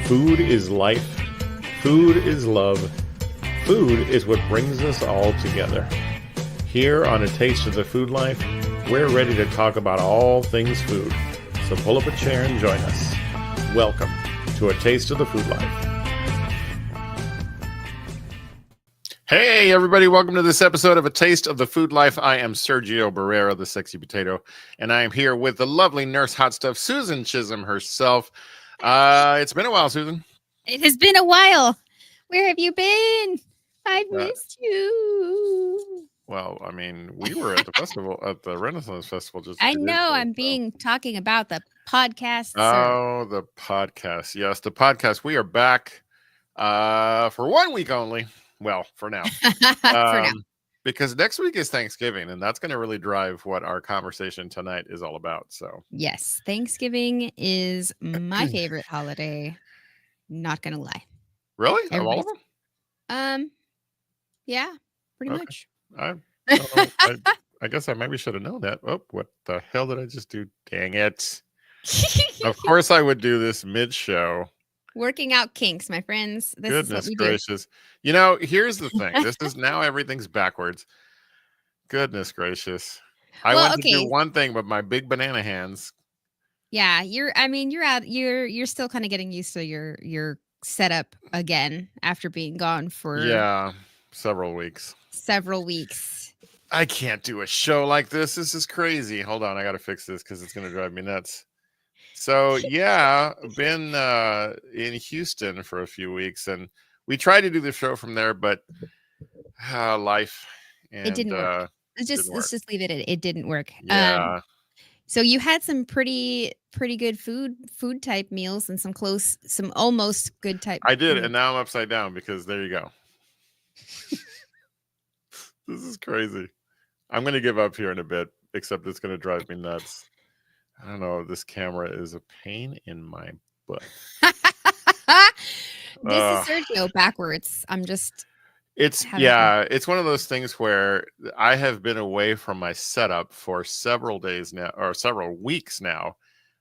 Food is life. Food is love. Food is what brings us all together. Here on A Taste of the Food Life, we're ready to talk about all things food. So pull up a chair and join us. Welcome to A Taste of the Food Life. Hey everybody, welcome to this episode of A Taste of the Food Life. I am Sergio Barrera, the sexy potato, and I am here with the lovely nurse hot stuff, Susan Chisholm herself. It's been a while, Susan. It has been a while. Where have you been? I've missed you. Well, I mean, we were at the festival, at the Renaissance Festival. I know. I'm talking about the podcast. Oh, the podcast. Yes, the podcast. We are back for 1 week only. Well, for now. Because next week is Thanksgiving, and that's going to really drive what our conversation tonight is all about. So yes, Thanksgiving is my favorite holiday. Not going to lie. Really? Of all of them? Yeah, pretty much. I guess I maybe should have known that. Oh, what the hell did I just do? Dang it. Of course I would do this mid-show. Working out kinks, my friends. Goodness gracious. You know, here's the thing. This is now everything's backwards. Goodness gracious. I went to do one thing with my big banana hands. Yeah, you're still kind of getting used to your setup again after being gone for several weeks. I can't do a show like this. This is crazy. Hold on, I gotta fix this because it's gonna drive me nuts. So been in Houston for a few weeks, and we tried to do the show from there, but life and it didn't work. Let's just leave it. It didn't work. Yeah. So you had some pretty good food type meals and some almost good type. I did, and now I'm upside down because there you go. This is crazy. I'm going to give up here in a bit, except it's going to drive me nuts. I don't know. This camera is a pain in my butt. This is Sergio backwards. It's one of those things where I have been away from my setup for several days now, or several weeks now.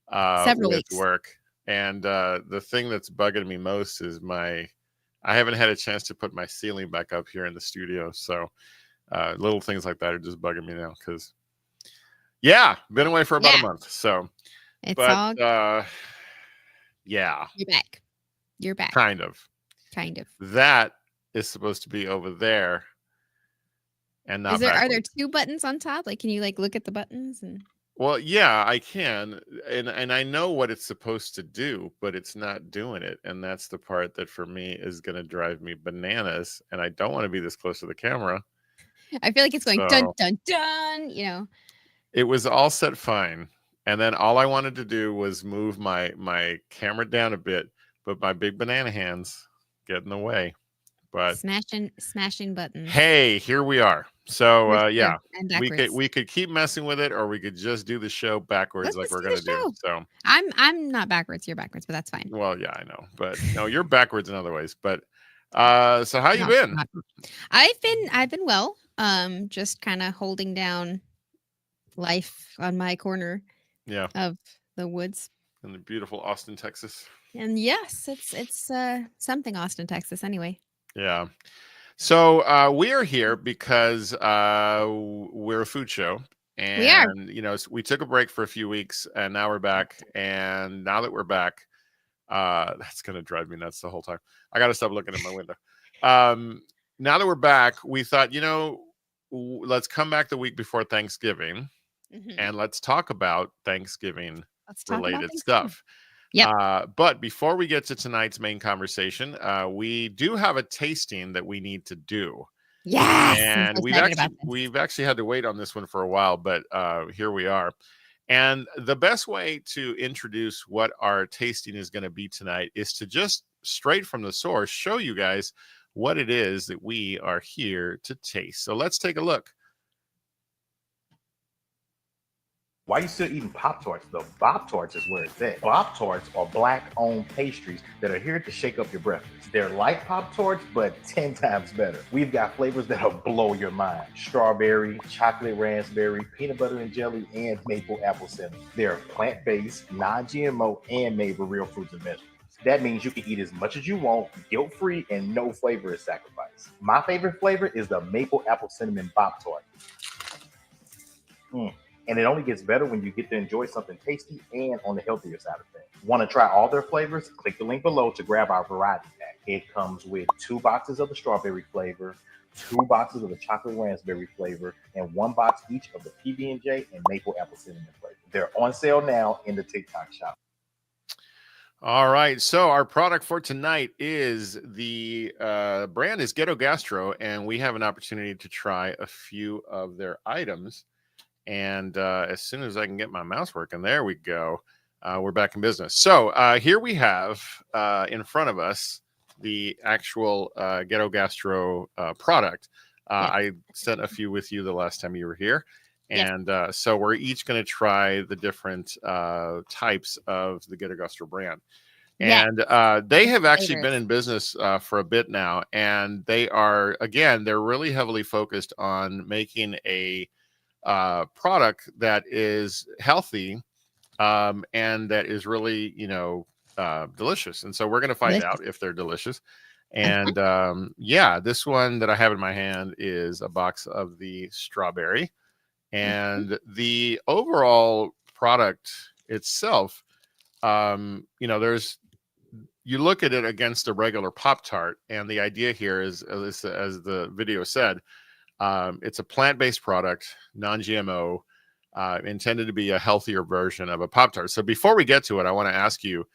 Work. And the thing that's bugging me most is I haven't had a chance to put my ceiling back up here in the studio. So little things like that are just bugging me now because, been away for about a month. So, You're back. Kind of. That is supposed to be over there. And not are there two buttons on top? Like, can you look at the buttons and? Well, yeah, I can. And I know what it's supposed to do, but it's not doing it. And that's the part that for me is going to drive me bananas. And I don't want to be this close to the camera. I feel like it's going dun, dun, dun, It was all set fine. And then all I wanted to do was move my camera down a bit, but my big banana hands get in the way. But smashing buttons. Hey, here we are. So we could keep messing with it, or we could just do the show backwards like we're gonna do. So I'm not backwards, you're backwards, but that's fine. Well, yeah, I know. But no, you're backwards in other ways. But so how you been? I've been well. Just kind of holding down life on my corner of the woods. In the beautiful Austin, Texas. And yes, it's something Austin, Texas anyway. Yeah. So we are here because we're a food show. And we are. We took a break for a few weeks and now we're back. And now that we're back, that's gonna drive me nuts the whole time. I gotta stop looking at my window. Now that we're back, we thought, let's come back the week before Thanksgiving and let's talk about Thanksgiving related stuff. Yeah. But before we get to tonight's main conversation, we do have a tasting that we need to do. Yes. And we've actually had to wait on this one for a while, but here we are. And the best way to introduce what our tasting is going to be tonight is to just straight from the source show you guys what it is that we are here to taste. So let's take a look. Why are you still eating Pop-Tarts though? Bob-Tarts is where it's at. Bob-Tarts are Black-owned pastries that are here to shake up your breakfast. They're like Pop-Tarts, but 10 times better. We've got flavors that'll blow your mind. Strawberry, chocolate raspberry, peanut butter and jelly, and maple apple cinnamon. They're plant-based, non-GMO, and made with real fruits and vegetables. That means you can eat as much as you want, guilt-free, and no flavor is sacrificed. My favorite flavor is the maple apple cinnamon Pop Tart. And it only gets better when you get to enjoy something tasty and on the healthier side of things. Want to try all their flavors? Click the link below to grab our variety pack. It comes with 2 boxes of the strawberry flavor, 2 boxes of the chocolate raspberry flavor, and 1 box each of the PB&J and maple apple cinnamon flavor. They're on sale now in the TikTok shop. All right, so our product for tonight is the brand is Ghetto Gastro, and we have an opportunity to try a few of their items. And as soon as I can get my mouse working, there we go. We're back in business. So here we have in front of us the actual Ghetto Gastro product. I sent a few with you the last time you were here. And so we're each going to try the different types of the Ghetto Gastro brand. And they have actually been in business for a bit now. And they are, again, they're really heavily focused on making a product that is healthy and that is really, delicious. And so we're going to find out if they're delicious. And this one that I have in my hand is a box of the strawberry. And the overall product itself, you look at it against a regular Pop-Tart, and the idea here is, as the video said, it's a plant-based product, non-GMO, intended to be a healthier version of a Pop-Tart. So before we get to it, I want to ask you,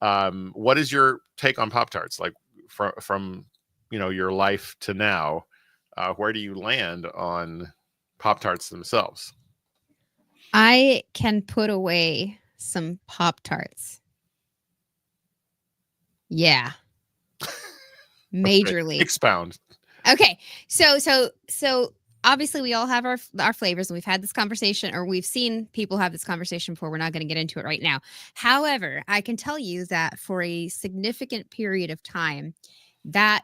what is your take on Pop-Tarts? Like from your life to now, where do you land on Pop-Tarts themselves? I can put away some Pop-Tarts. Yeah. Majorly. Okay. Expound. Okay. So obviously we all have our flavors, and we've had this conversation, or we've seen people have this conversation before. We're not going to get into it right now. However, I can tell you that for a significant period of time, that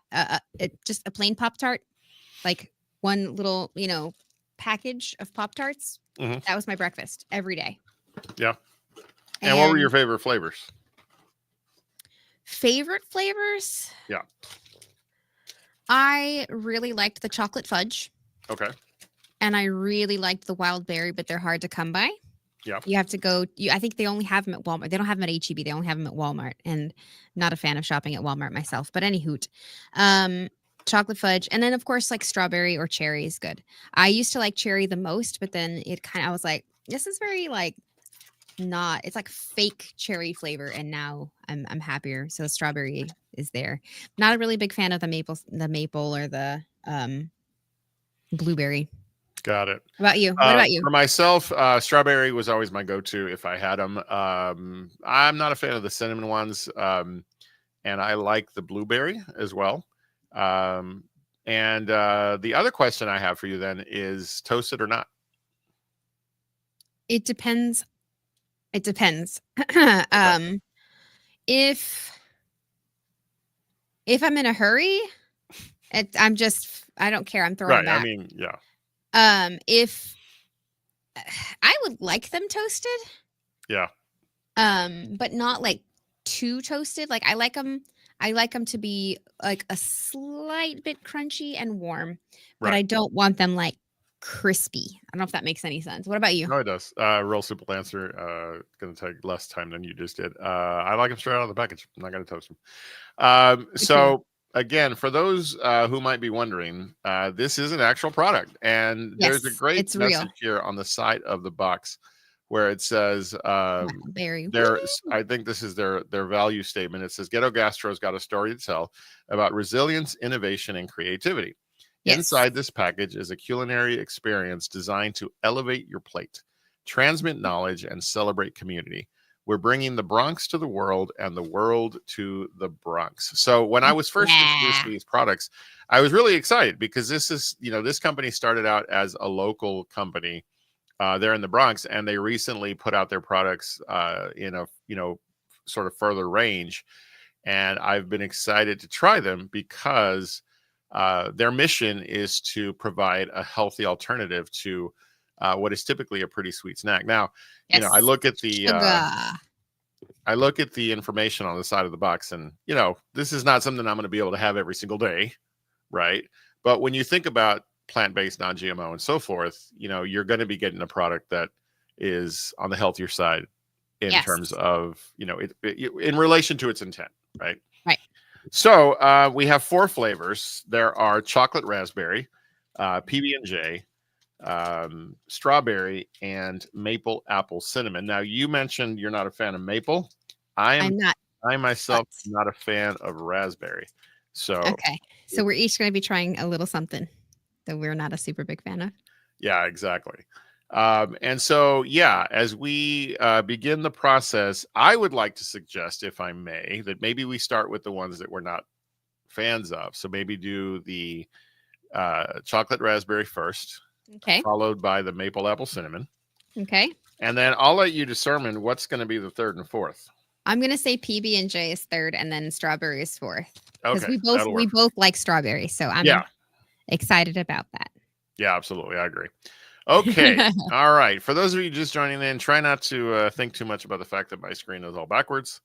just a plain Pop-Tart, like one little, package of Pop-Tarts, that was my breakfast every day. Yeah. And what were your favorite flavors? Favorite flavors? Yeah. I really liked the chocolate fudge. Okay. And I really liked the wild berry, but they're hard to come by. Yeah. You have to go. I think they only have them at Walmart. They don't have them at H-E-B. They only have them at Walmart. And not a fan of shopping at Walmart myself. But any hoot. Chocolate fudge. And then, of course, like strawberry or cherry is good. I used to like cherry the most, but then I was like, this is very it's like fake cherry flavor, and now I'm happier. So the strawberry is there. Not a really big fan of the maple or the blueberry. Got it. What about you? What about you? For myself, strawberry was always my go-to if I had them. I'm not a fan of the cinnamon ones, and I like the blueberry as well. And the other question I have for you then is toasted or not? It depends. It depends. If I'm in a hurry, I don't care. I'm throwing back. I mean, yeah. If I would like them toasted. Yeah. But not like too toasted. Like I like them to be like a slight bit crunchy and warm, but I don't want them like crispy. I don't know if that makes any sense. What about you? No, it does. Real simple answer. Going to take less time than you just did. I like them straight out of the package. I'm not going to toast them. So again, for those who might be wondering, this is an actual product, and there's a great message here on the side of the box where it says, berry. I think this is their value statement. It says, Ghetto Gastro's got a story to tell about resilience, innovation, and creativity. Yes. Inside this package is a culinary experience designed to elevate your plate, transmit knowledge, and celebrate community. We're bringing the Bronx to the world and the world to the Bronx. So when I was first introduced to these products, I was really excited because this is, this company started out as a local company there in the Bronx, and they recently put out their products in a, sort of further range. And I've been excited to try them because their mission is to provide a healthy alternative to what is typically a pretty sweet snack. Now, I look at the I look at the information on the side of the box, and this is not something I'm going to be able to have every single day, right? But when you think about plant-based, non-GMO, and so forth, you're going to be getting a product that is on the healthier side in terms of in relation to its intent, right? Right. So we have 4 flavors. There are chocolate raspberry, PB&J, strawberry, and maple apple cinnamon. Now, you mentioned you're not a fan of maple. I'm not. I myself am not a fan of raspberry. So okay. So we're each going to be trying a little something that we're not a super big fan of. Yeah, exactly. And so, as we begin the process, I would like to suggest, if I may, that maybe we start with the ones that we're not fans of. So maybe do the chocolate raspberry first, okay, followed by the maple apple cinnamon. Okay. And then I'll let you determine what's going to be the third and fourth. I'm going to say PB&J is third, and then strawberry is fourth. Because Okay, we both like strawberry, so I'm excited about that. Yeah, absolutely. I agree. Okay. All right. For those of you just joining in, try not to think too much about the fact that my screen is all backwards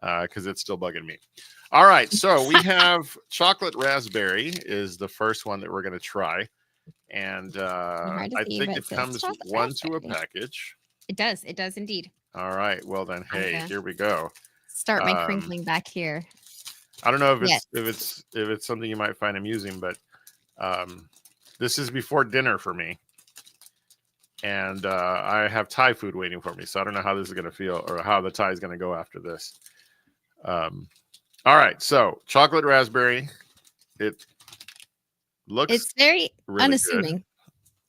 because it's still bugging me. All right. So we have chocolate raspberry is the first one that we're going to try. And I think it comes one to a package. It does. It does indeed. All right. Well, then, hey, here we go. Start my crinkling back here. I don't know if it's something you might find amusing, but this is before dinner for me. And I have Thai food waiting for me. So I don't know how this is going to feel or how the Thai is going to go after this. All right. So chocolate raspberry. It looks It's very really unassuming.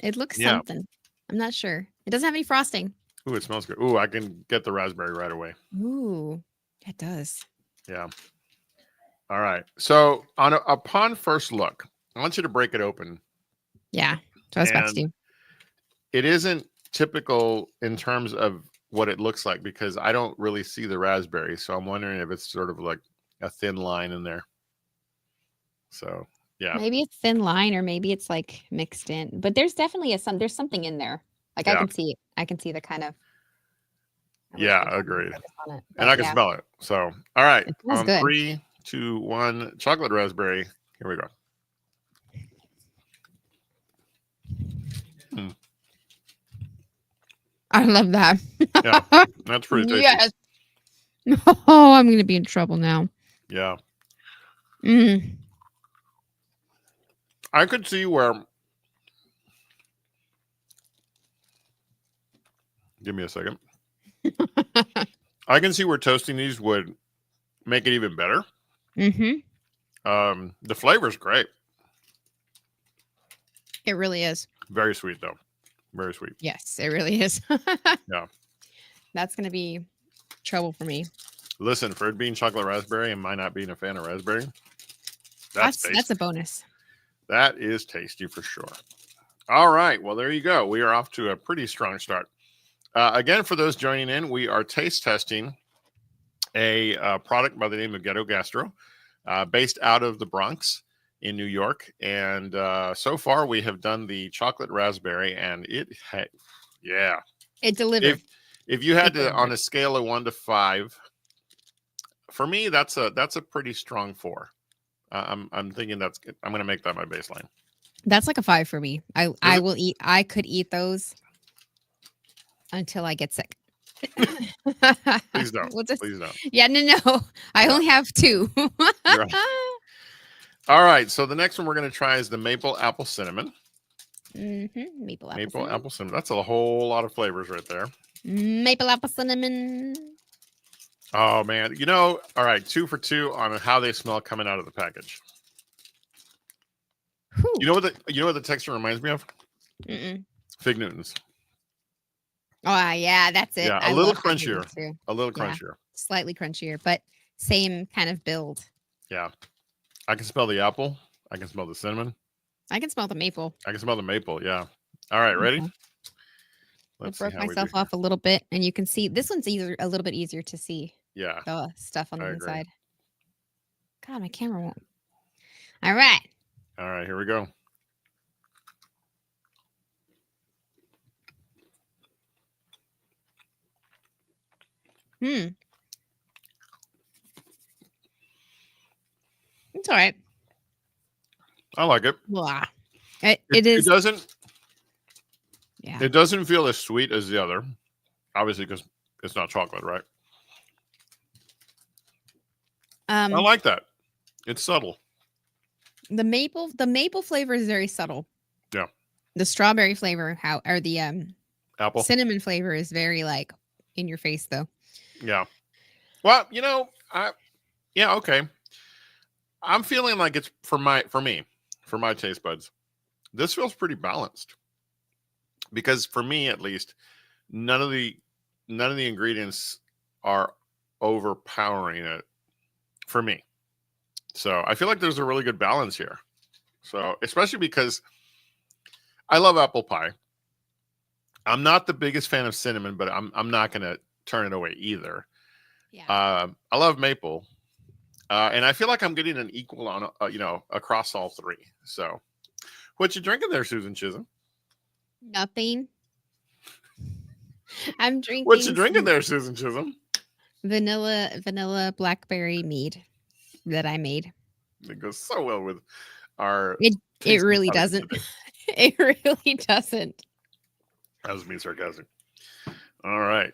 Good. It looks something. I'm not sure. It doesn't have any frosting. Ooh, it smells good. Ooh, I can get the raspberry right away. Ooh, it does. Yeah. All right. So upon first look, I want you to break it open. Yeah. So I was about to do. It isn't typical in terms of what it looks like because I don't really see the raspberry. So I'm wondering if it's sort of like a thin line in there. So yeah. Maybe it's thin line or maybe it's like mixed in. But there's definitely there's something in there. Like I can see it. I can see the kind of agreed. And I can smell it. So all right. On 3, 2, 1, chocolate raspberry. Here we go. I love that. Yeah, that's pretty tasty. Yes. Oh, I'm going to be in trouble now. Yeah. Mm. I could see where. Give me a second. I can see where toasting these would make it even better. Mm-hmm. The flavor's great. It really is. Very sweet, though. Very sweet. Yes, it really is. Yeah. That's going to be trouble for me. Listen, for it being chocolate raspberry and my not being a fan of raspberry, that's a bonus. That is tasty for sure. All right. Well, there you go. We are off to a pretty strong start. Again, for those joining in, we are taste testing a product by the name of Ghetto Gastro, based out of the Bronx in New York. And so far, we have done the chocolate raspberry, and it delivered. If you had to, on a scale of 1 to 5, for me, that's a pretty strong 4. I'm thinking I'm going to make that my baseline. That's like a 5 for me. I could eat those until I get sick. Please don't. Please don't. Yeah, no. I only have 2. Right. All right. So the next one we're going to try is the maple apple cinnamon. Mm-hmm. Maple apple cinnamon. That's a whole lot of flavors right there. Maple apple cinnamon. Oh man, all right, 2 for 2 on how they smell coming out of the package. Whew. You know what the texture reminds me of? Fig Newtons. Oh yeah, that's it. Yeah, a little crunchier. A little crunchier. Slightly crunchier, but same kind of build. Yeah. I can smell the apple. I can smell the cinnamon. I can smell the maple. I can smell the maple, yeah. All right, ready? Okay. I broke myself off a little bit, and you can see this one's a little bit easier to see. Yeah. The stuff on the inside. God, my camera won't. All right. All right, here we go. It's all right. I like it. Blah. It is. It doesn't. Yeah. It doesn't feel as sweet as the other, obviously, because it's not chocolate, right? I like that. It's subtle. The maple flavor is very subtle. Yeah. The strawberry flavor, or the apple cinnamon flavor is very like in your face, though. Yeah. Well, okay. I'm feeling like it's for my taste buds. This feels pretty balanced. Because for me, at least, none of the ingredients are overpowering it for me. So I feel like there's a really good balance here. So especially because I love apple pie. I'm not the biggest fan of cinnamon, but I'm not going to turn it away either. Yeah. I love maple, and I feel like I'm getting an equal on across all three. So, what you drinking there, Susan Chisholm? Nothing. I'm drinking. What you drinking there, Susan Chisholm? Vanilla blackberry mead that I made. It goes so well with our. It really doesn't. It really doesn't. That was me sarcastic. All right,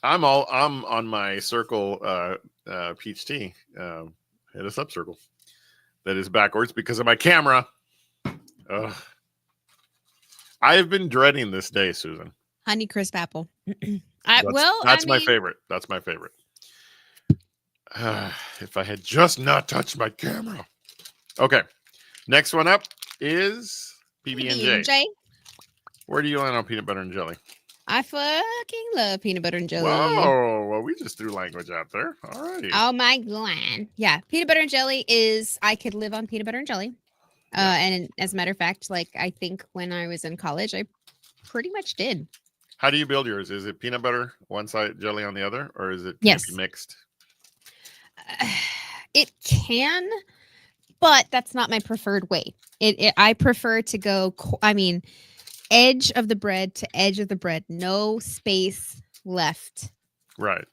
I'm on my Circle peach tea. Hit us up, Circle. That is backwards because of my camera. I have been dreading this day, Susan. Honeycrisp apple. That's my favorite. That's my favorite. If I had just not touched my camera. Okay. Next one up is PB&J. Where do you land on peanut butter and jelly? I fucking love peanut butter and jelly. Whoa. Well, we just threw language out there. All righty. Oh, my God. Yeah. Peanut butter and jelly I could live on peanut butter and jelly. And as a matter of fact, like I think when I was in college, I pretty much did. How do you build yours? Is it peanut butter one side, jelly on the other, or is it mixed? It can, but that's not my preferred way. I prefer to go. Edge of the bread to edge of the bread, no space left. Right.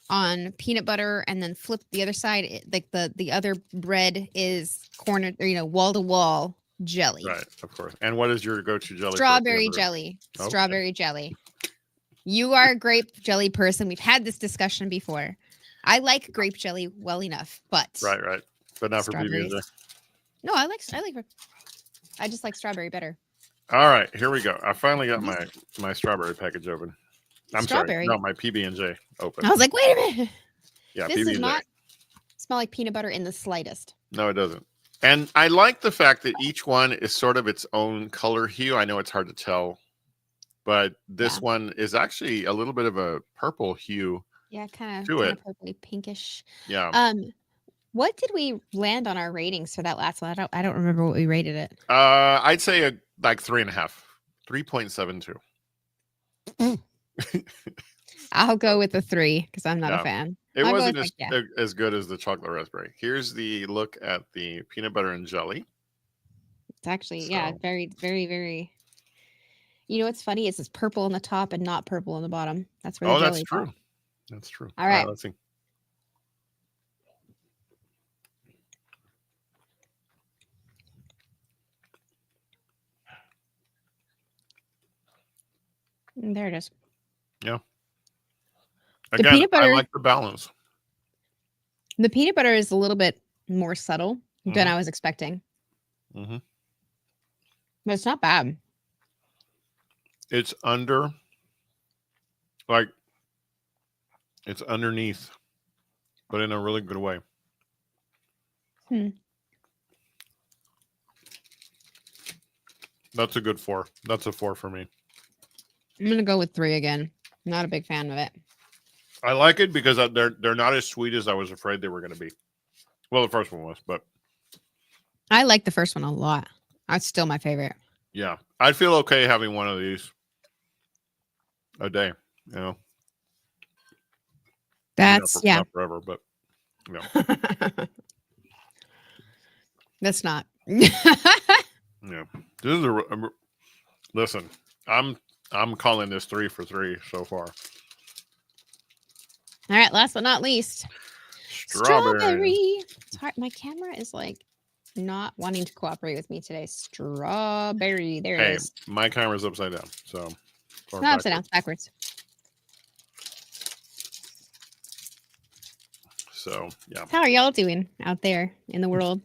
On peanut butter, and then flip the other side. Like the other bread is cornered, wall to wall jelly. Right, of course. And what is your go-to jelly? Strawberry jelly. Okay. Strawberry jelly. You are a grape jelly person. We've had this discussion before. I like grape jelly well enough, but right. But not for PB&J. No, I like. I just like strawberry better. All right, here we go. I finally got my strawberry package open. Strawberry? Sorry, no, my PB&J open. I was like, wait a minute. Yeah, this PB&J. does not smell like peanut butter in the slightest. No, it doesn't. And I like the fact that each one is sort of its own color hue. I know it's hard to tell, but this one is actually a little bit of a purple hue. Yeah, kind of purpley pinkish. Yeah. What did we land on our ratings for that last one? I don't remember what we rated it. I'd say like 3.5, 3.72. I'll go with the 3 because I'm not a fan. It wasn't as good as the chocolate raspberry. Here's the look at the peanut butter and jelly. It's actually, very, very, very. You know what's funny is it's purple on the top and not purple on the bottom. That's where the jelly that's true. That's true. All right. Let's see. There it is. Yeah. Again, peanut butter, I like the balance. The peanut butter is a little bit more subtle than I was expecting. Mm-hmm. But it's not bad. It's it's underneath, but in a really good way. That's a good 4. That's a 4 for me. I'm going to go with 3 again. Not a big fan of it. I like it because they're not as sweet as I was afraid they were going to be. Well, the first one was, but I like the first one a lot. That's still my favorite. Yeah, I'd feel okay having one of these a day. That's not forever, but that's not. Yeah, this is listen. I'm calling this 3 for 3 so far. All right, last but not least, Strawberry. It's hard. My camera is like not wanting to cooperate with me today. Strawberry. There it is. My camera's upside down. So not upside down, backwards. So yeah. How are y'all doing out there in the world?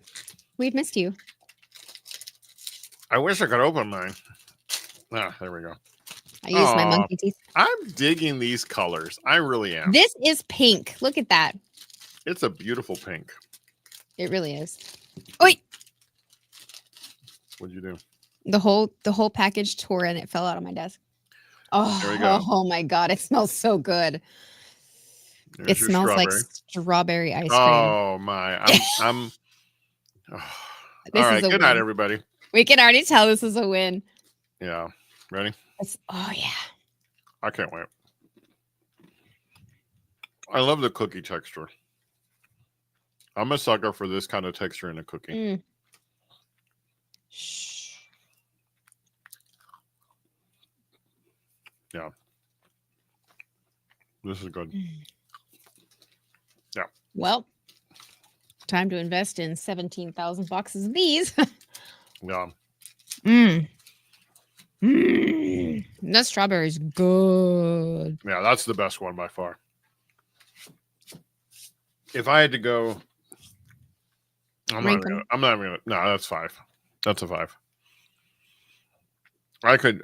We've missed you. I wish I could open mine. Ah, there we go. I use my monkey teeth. I'm digging these colors. I really am. This is pink. Look at that. It's a beautiful pink. It really is. Oi! What'd you do? The whole package tore and it fell out on my desk. Oh, there we go. Oh my god! It smells so good. There's it smells like strawberry ice cream. Oh my! I'm. Oh. All right. Good night, everybody. We can already tell this is a win. Yeah. Ready? Oh yeah. I can't wait. I love the cookie texture. I'm a sucker for this kind of texture in a cookie. Mm. Yeah. This is good. Yeah. Well, time to invest in 17,000 boxes of these. Yeah. That strawberry is good. Yeah, that's the best one by far. If I had to go, I'm not even gonna. No, that's 5. That's a 5. I could.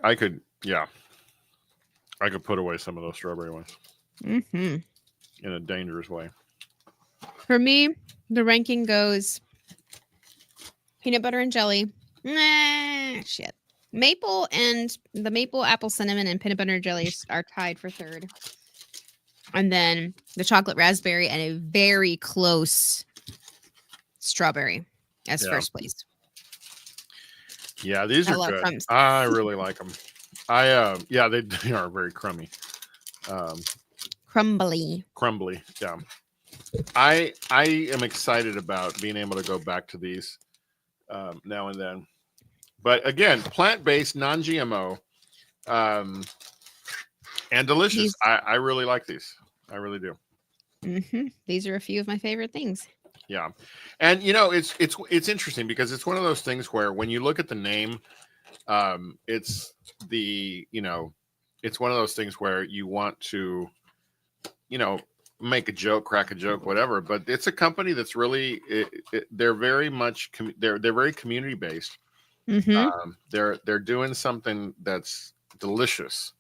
Yeah. I could put away some of those strawberry ones. In a dangerous way. For me, the ranking goes peanut butter and jelly. Shit. Maple and the maple, apple, cinnamon, and peanut butter and jelly are tied for 3rd. And then the chocolate raspberry and a very close strawberry as 1st place. Yeah, these are good. Crumbs. I really like them. They are very crummy. Crumbly. Yeah. I am excited about being able to go back to these now and then. But again, plant-based, non-GMO, and delicious. I really like these. I really do. These are a few of my favorite things. Yeah, and it's interesting because it's one of those things where when you look at the name, it's one of those things where you want to, make a joke, crack a joke, whatever. But it's a company that's really they're very much they're very community based. They're doing something that's delicious,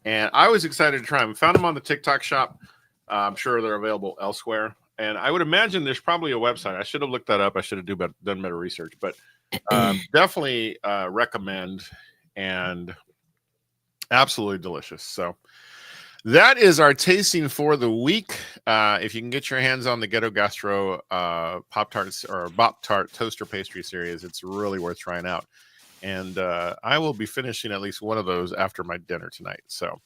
and I was excited to try them. Found them on the TikTok shop. I'm sure they're available elsewhere, and I would imagine there's probably a website. I should have looked that up. I should have done better research, but definitely recommend, and absolutely delicious. So that is our tasting for the week. If you can get your hands on the Ghetto Gastro Pop-Tarts or Bop-Tart Toaster Pastry Series, it's really worth trying out. And I will be finishing at least one of those after my dinner tonight. So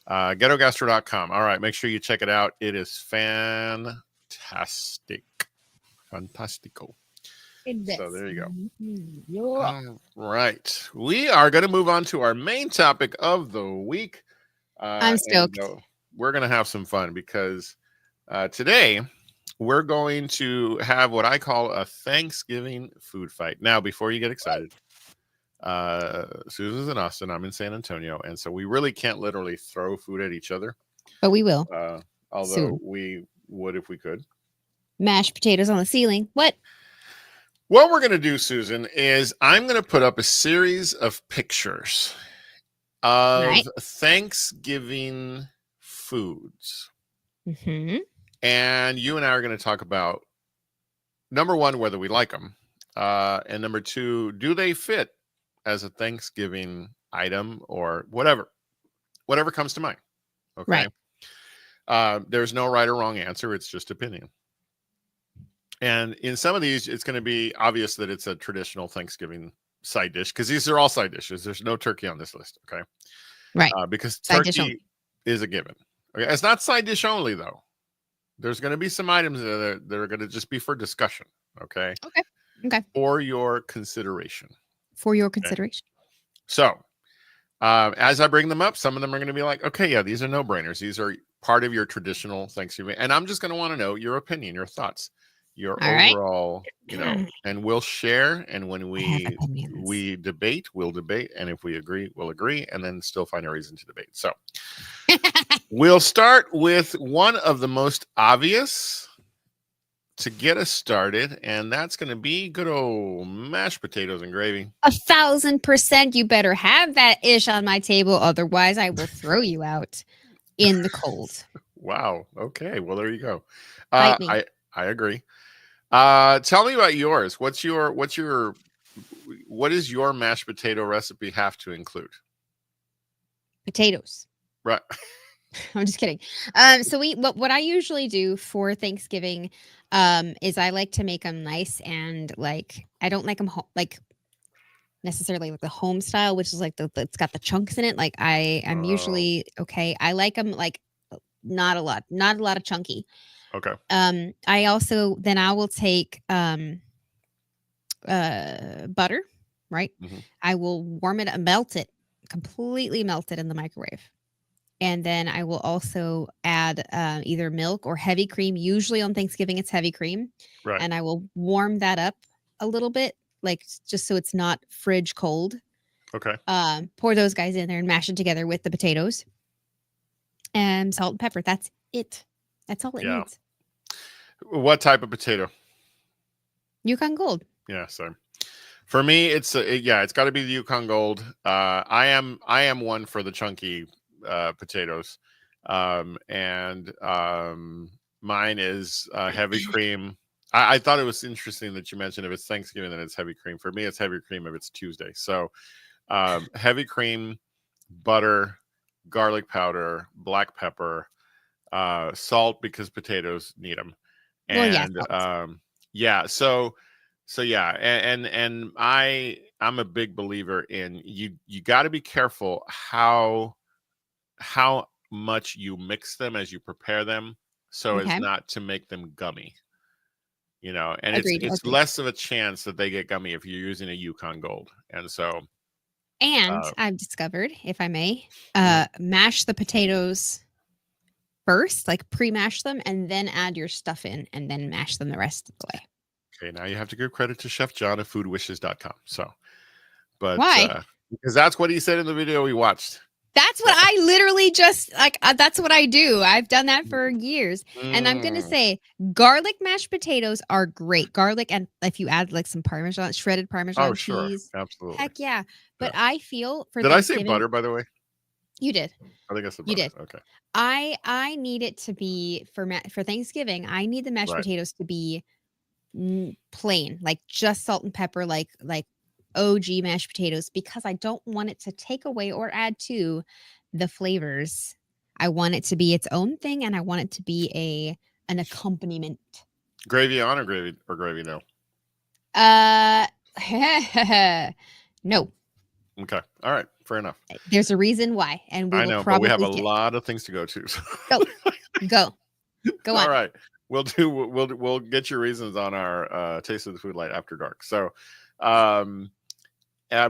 ghettogastro.com. All right, make sure you check it out. It is fantastic. Fantastico. So there you go. All right. We are going to move on to our main topic of the week. I'm stoked. We're going to have some fun because today we're going to have what I call a Thanksgiving food fight. Now, before you get excited, Susan's in Austin. I'm in San Antonio. And so we really can't literally throw food at each other. But we will. Although we would if we could. Mashed potatoes on the ceiling. What we're going to do, Susan, is I'm going to put up a series of pictures of Thanksgiving foods. And you and I are going to talk about, number one, whether we like them. And number two, do they fit as a Thanksgiving item or whatever comes to mind. Okay. Right. There's no right or wrong answer. It's just opinion. And in some of these, it's going to be obvious that it's a traditional Thanksgiving side dish because these are all side dishes. There's no turkey on this list. Okay. Right. Because turkey is a given. Okay. It's not side dish only, though. There's going to be some items that are going to just be for discussion. Okay. Okay. For your consideration. Okay. So, as I bring them up, some of them are going to be like, okay, yeah, these are no brainers. These are part of your traditional Thanksgiving? And I'm just going to want to know your opinion, your thoughts, your All right. overall, and we'll share. And when we debate, we'll debate. And if we agree, we'll agree, and then still find a reason to debate. So we'll start with one of the most obvious to get us started, and that's going to be good old mashed potatoes and gravy. 1,000%. You better have that ish on my table, otherwise I will throw you out in the cold. Wow. Okay. Well, there you go. I agree. Tell me about yours. What is your mashed potato recipe have to include? Potatoes. Right. I'm just kidding. So what I usually do for Thanksgiving is I like to make them nice and like I don't like them necessarily like the home style, which is like it's got the chunks in it. Like I'm usually okay. I like them like not a lot of chunky. Okay. I will take butter, right? Mm-hmm. I will completely melt it in the microwave. And then I will also add either milk or heavy cream. Usually on Thanksgiving, it's heavy cream. Right. And I will warm that up a little bit, like just so it's not fridge cold. Okay. Pour those guys in there and mash it together with the potatoes and salt and pepper. That's it. That's all it needs. What type of potato? Yukon Gold. Yeah, so for me, it's got to be the Yukon Gold. I am one for the chunky potatoes, and mine is heavy cream. I thought it was interesting that you mentioned if it's Thanksgiving, then it's heavy cream. For me, it's heavy cream if it's Tuesday. So heavy cream, butter, garlic powder, black pepper, salt because potatoes need them. And and I'm a big believer in you got to be careful how much you mix them as you prepare them so as not to make them gummy. And Agreed. it's less of a chance that they get gummy if you're using a Yukon Gold. And so I've discovered, if I may, mash the potatoes first, like pre-mash them, and then add your stuff in, and then mash them the rest of the way. Okay, now you have to give credit to Chef John at foodwishes.com. So, but why? Because that's what he said in the video we watched. That's what I literally just that's what I do. I've done that for years. And I'm going to say garlic mashed potatoes are great. Garlic, and if you add like some shredded Parmesan cheese. Absolutely. Heck yeah. But I feel for Did I say butter, by the way? You did. I think I said butter. You did. Okay. I need it to be for Thanksgiving. I need the mashed potatoes to be plain, like just salt and pepper, like OG mashed potatoes, because I don't want it to take away or add to the flavors. I want it to be its own thing, and I want it to be an accompaniment. Gravy on or gravy no? No. Okay. All right. Fair enough. There's a reason why, and I know, but we have a lot of things to go to. So. Go on. All right. We'll get your reasons on our Taste of the Food Light After Dark. So,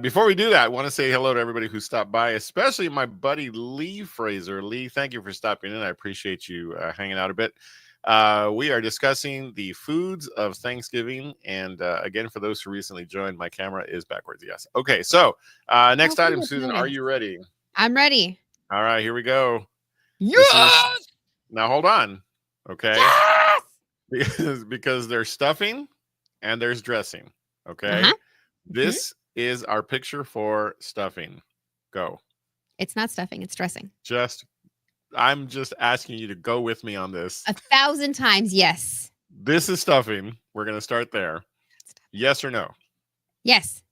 before we do that, I want to say hello to everybody who stopped by, especially my buddy Lee Fraser. Lee, thank you for stopping in. I appreciate you hanging out a bit. We are discussing the foods of Thanksgiving. And again, for those who recently joined, my camera is backwards. Yes. Okay. So next item, Susan, are you ready? I'm ready. All right, here we go. Yes! Now hold on. Okay. Yes! Because there's stuffing and there's dressing. Okay. Uh-huh. This is our picture for stuffing. Go. It's not stuffing, it's dressing. I'm just asking you to go with me on this. 1,000 times, yes. This is stuffing. We're going to start there. Yes or no? Yes.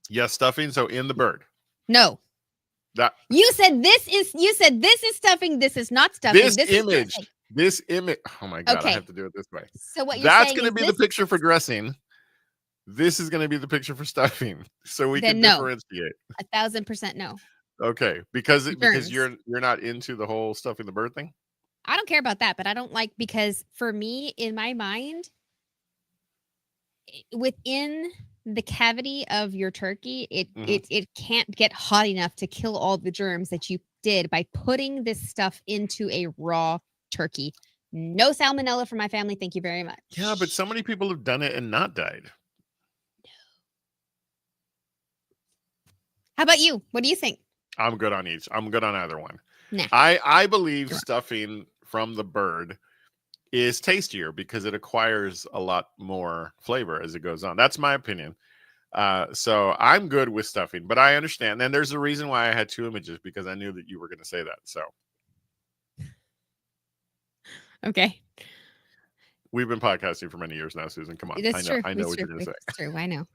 Yes, stuffing. So in the bird. No. You said this is stuffing. This is not stuffing. This image. Oh my God! Okay. I have to do it this way. So what you're That's saying going to be the picture for dressing. This is going to be the picture for stuffing, so we can differentiate. 1,000% no. Okay, because you're not into the whole stuffing the bird thing. I don't care about that, but I don't like, because for me, in my mind, within the cavity of your turkey, it can't get hot enough to kill all the germs that you did by putting this stuff into a raw turkey. No salmonella for my family. Thank you very much. Yeah, but so many people have done it and not died. How about you? What do you think? I'm good on each. I'm good on either one. Nah. I believe stuffing from the bird is tastier because it acquires a lot more flavor as it goes on. That's my opinion. So I'm good with stuffing, but I understand. And there's a reason why I had two images, because I knew that you were going to say that. So okay. We've been podcasting for many years now, Susan. Come on. That's true. I know what you're going to say. It's true. I know.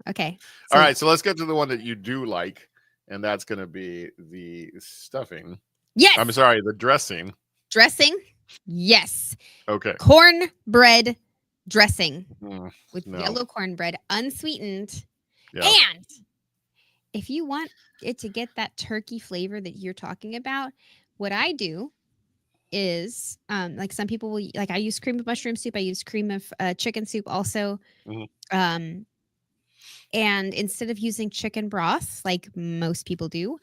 Okay. All right. So let's get to the one that you do like. And that's going to be the stuffing. Yes. I'm sorry. The dressing. Dressing. Yes. Okay. Cornbread dressing with no. yellow cornbread, unsweetened. Yeah. And if you want it to get that turkey flavor that you're talking about, what I do is like some people will, like I use cream of mushroom soup. I use cream of chicken soup also. And instead of using chicken broth like most people do,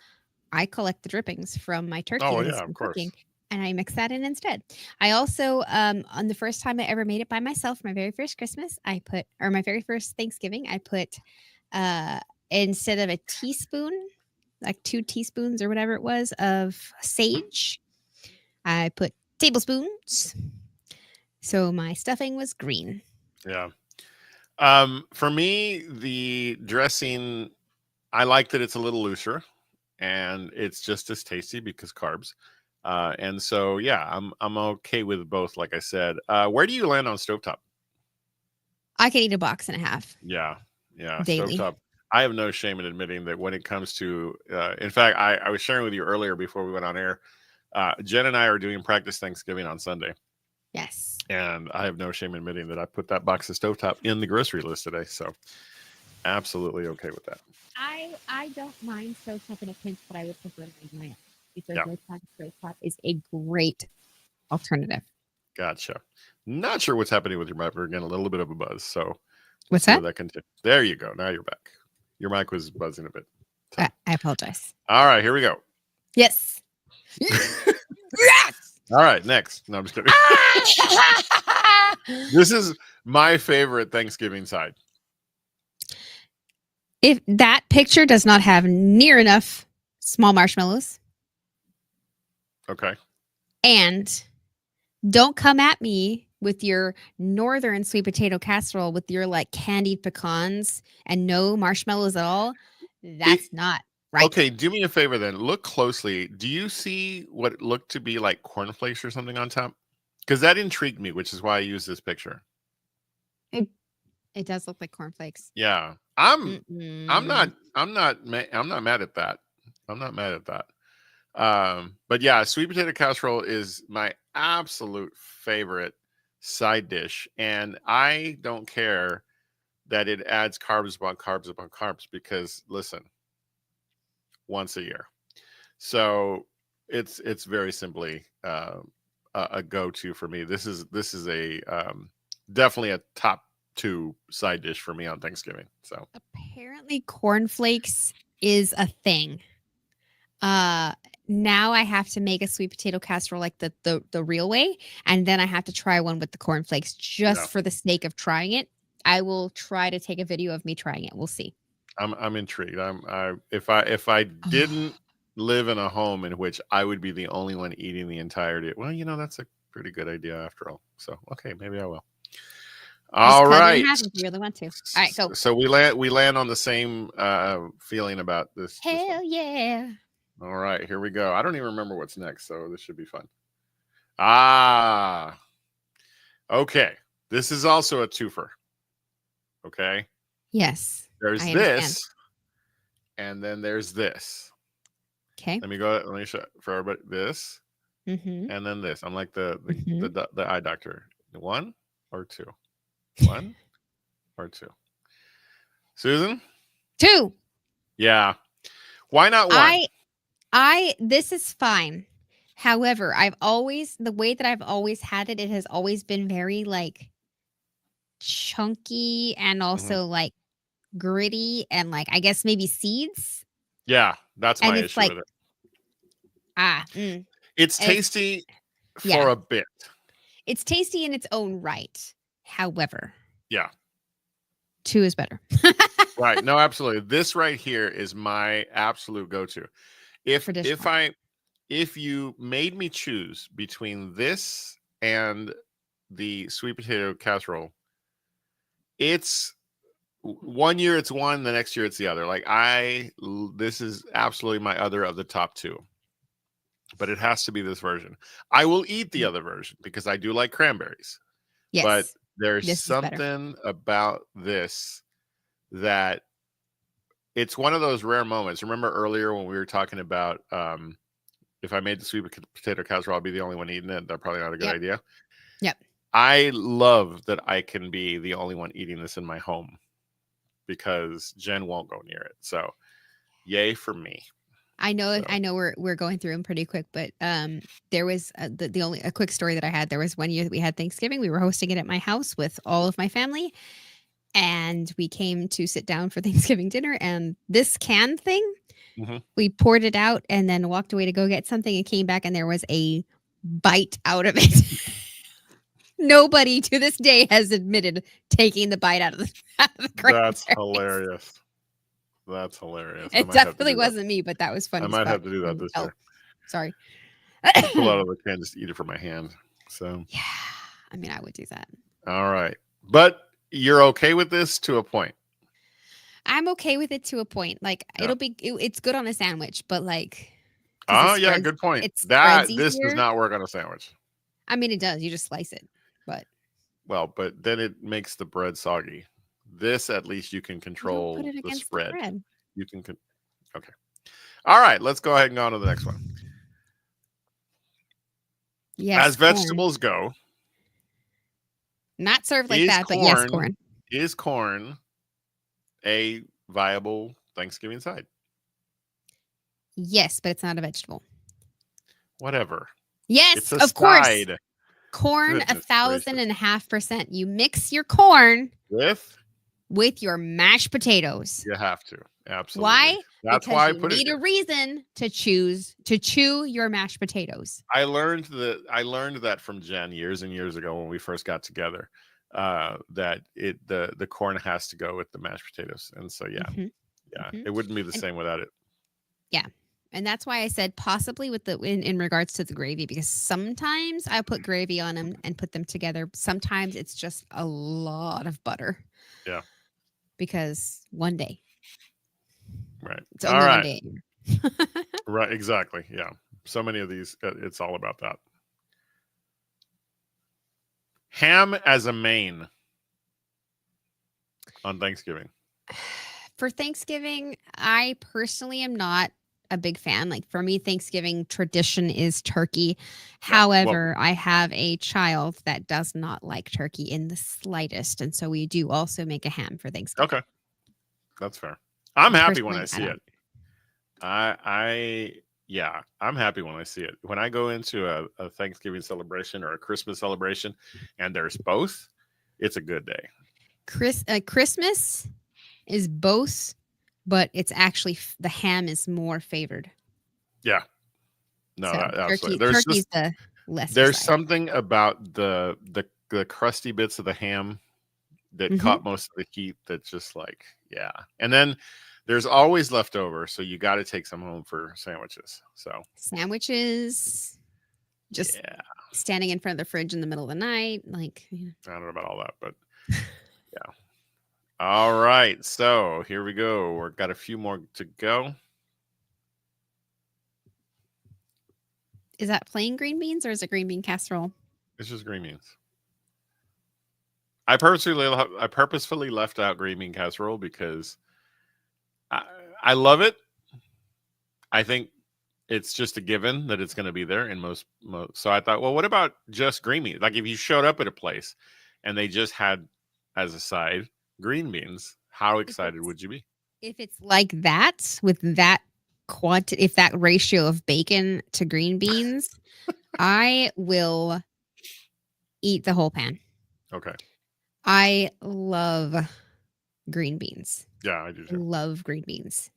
I collect the drippings from my turkey. Oh yeah, of course. Cooking, and I mix that in instead. I also, on the first time I ever made it by myself, my very first Christmas, my very first Thanksgiving, I put, instead of a teaspoon, like 2 teaspoons or whatever it was of sage, I put tablespoons. So my stuffing was green. Yeah. For me, the dressing, I like that it's a little looser and it's just as tasty because carbs. And so, yeah, I'm okay with both. Like I said, where do you land on stovetop? I could eat a box and a half. Yeah. Daily. Stovetop. I have no shame in admitting that when it comes to, in fact, I was sharing with you earlier before we went on air. Jen and I are doing practice Thanksgiving on Sunday. Yes. And I have no shame in admitting that I put that box of stovetop in the grocery list today. So absolutely okay with that. I don't mind stovetop in a pinch, but I would prefer to use my own because stovetop is a great alternative. Gotcha. Not sure what's happening with your mic. We're getting a little bit of a buzz. So what's that? There you go. Now you're back. Your mic was buzzing a bit. So. I apologize. All right, here we go. Yes. Yes. All right, next. No, I'm just kidding. This is my favorite Thanksgiving side. If that picture does not have near enough small marshmallows. Okay. And don't come at me with your northern sweet potato casserole with your like candied pecans and no marshmallows at all. That's not right. Okay, do me a favor then. Look closely. Do you see what looked to be like cornflakes or something on top? Because that intrigued me, which is why I use this picture. It does look like cornflakes. Yeah. I'm not mad at that. I'm not mad at that. But yeah, sweet potato casserole is my absolute favorite side dish. And I don't care that it adds carbs upon carbs upon carbs because listen, once a year. So it's very simply a go-to for me. This is a definitely a top 2 side dish for me on Thanksgiving. So apparently cornflakes is a thing. Now I have to make a sweet potato casserole like the real way, and then I have to try one with the cornflakes just for the sake of trying it. I will try to take a video of me trying it. We'll see. I'm intrigued. If I didn't live in a home in which I would be the only one eating the entirety, well, that's a pretty good idea after all. So okay, maybe I will. All right. If you really want to. All right, go. So we land on the same feeling about this. Hell yeah. All right, here we go. I don't even remember what's next, so this should be fun. Okay. This is also a twofer. Okay. Yes. There's this, and then there's this. Okay. Let me show for everybody this, and then this. I'm like the eye doctor. 1 or 2. 1 or 2. Susan? 2. Yeah. Why not 1? This is fine. However, the way that I've always had it has always been very like chunky and also like gritty and like I guess maybe seeds. Yeah, that's my issue with it. It's tasty for a bit. It's tasty in its own right. However, yeah, 2 is better. Right. No, absolutely. This right here is my absolute go-to. If you made me choose between this and the sweet potato casserole, it's 1 year it's one, the next year it's the other. Like this is absolutely my other of the top 2. But it has to be this version. I will eat the other version because I do like cranberries. Yes. But there's something about this that it's one of those rare moments. Remember earlier when we were talking about if I made the sweet potato casserole, I'll be the only one eating it. That's probably not a good idea. Yep. I love that I can be the only one eating this in my home because Jen won't go near it. So yay for me. I know we're going through them pretty quick, but there was a quick story that I had. There was one year that we had Thanksgiving. We were hosting it at my house with all of my family, and we came to sit down for Thanksgiving dinner. And this can thing, we poured it out and then walked away to go get something and came back, and there was a bite out of it. Nobody to this day has admitted taking the bite out of the That's hilarious. That's hilarious. It definitely wasn't me, but that was funny. I might have to do that this year. Sorry. Pull out of the can, just eat it from my hand. So yeah, I mean, I would do that. All right, but you're okay with this to a point. I'm okay with it to a point. Like it's good on a sandwich, but like. Oh yeah, good point. This does not work on a sandwich. I mean, it does. You just slice it, but. Well, but then it makes the bread soggy. This, at least, you can control the spread. You can. Okay. All right. Let's go ahead and go on to the next one. Yes. As vegetables go. Not served like that, but yes, corn. Is corn a viable Thanksgiving side? Yes, but it's not a vegetable. Whatever. Yes, of course. Corn, 1,000.5%. You mix your corn with your mashed potatoes. You have to. Absolutely. Why? That's because why I you put need a reason to chew your mashed potatoes. I learned that from Jen years and years ago when we first got together. That the corn has to go with the mashed potatoes. And so it wouldn't be the same without it. Yeah. And that's why I said possibly with in regards to the gravy, because sometimes I put gravy on them and put them together. Sometimes it's just a lot of butter. Yeah. Because one day. Right. It's only one day. Right. Exactly. Yeah. So many of these, it's all about that. Ham as a main on Thanksgiving. For Thanksgiving, I personally am not a big fan. Like for me, Thanksgiving tradition is turkey. However, I have a child that does not like turkey in the slightest. And so we do also make a ham for Thanksgiving. Okay. That's fair. I'm happy when I see it. I'm happy when I see it. When I go into a Thanksgiving celebration or a Christmas celebration and there's both, it's a good day. Christmas is both, but it's actually the ham is more favored. Yeah. No, so absolutely. Turkey's the lesser There's side. something about the crusty bits of the ham that caught most of the heat that's just like, yeah. And then there's always leftover, so you got to take some home for sandwiches. So sandwiches, just standing in front of the fridge in the middle of the night, like I don't know about all that, but yeah. All right, so here we go. We've got a few more to go. Is that plain green beans or is it green bean casserole? It's just green beans. I purposefully left out green bean casserole because I love it. I think it's just a given that it's going to be there in most. So I thought, well, what about just green beans? Like if you showed up at a place and they just had as a side green beans, how excited would you be? If it's like that with that quantity, if that ratio of bacon to green beans, I will eat the whole pan. Okay. I love green beans. Yeah, I do too. Love green beans.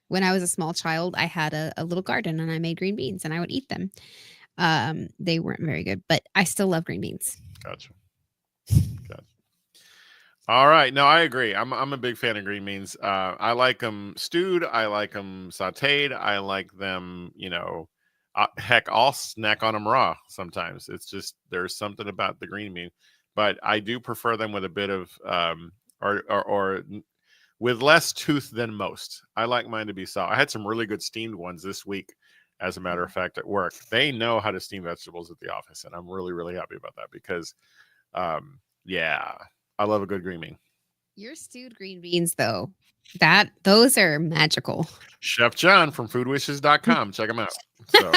When I was a small child, I had a little garden and I made green beans and I would eat them. They weren't very good, but I still love green beans. Gotcha. All right. No, I agree. I'm a big fan of green beans. I like them stewed. I like them sauteed. I like them, heck, I'll snack on them raw sometimes. It's just there's something about the green bean, but I do prefer them with a bit of or with less tooth than most. I like mine to be soft. I had some really good steamed ones this week, as a matter of fact, at work. They know how to steam vegetables at the office, and I'm really, really happy about that because, yeah, I love a good green bean. Your stewed green beans, though, those are magical. Chef John from foodwishes.com. Check him out. So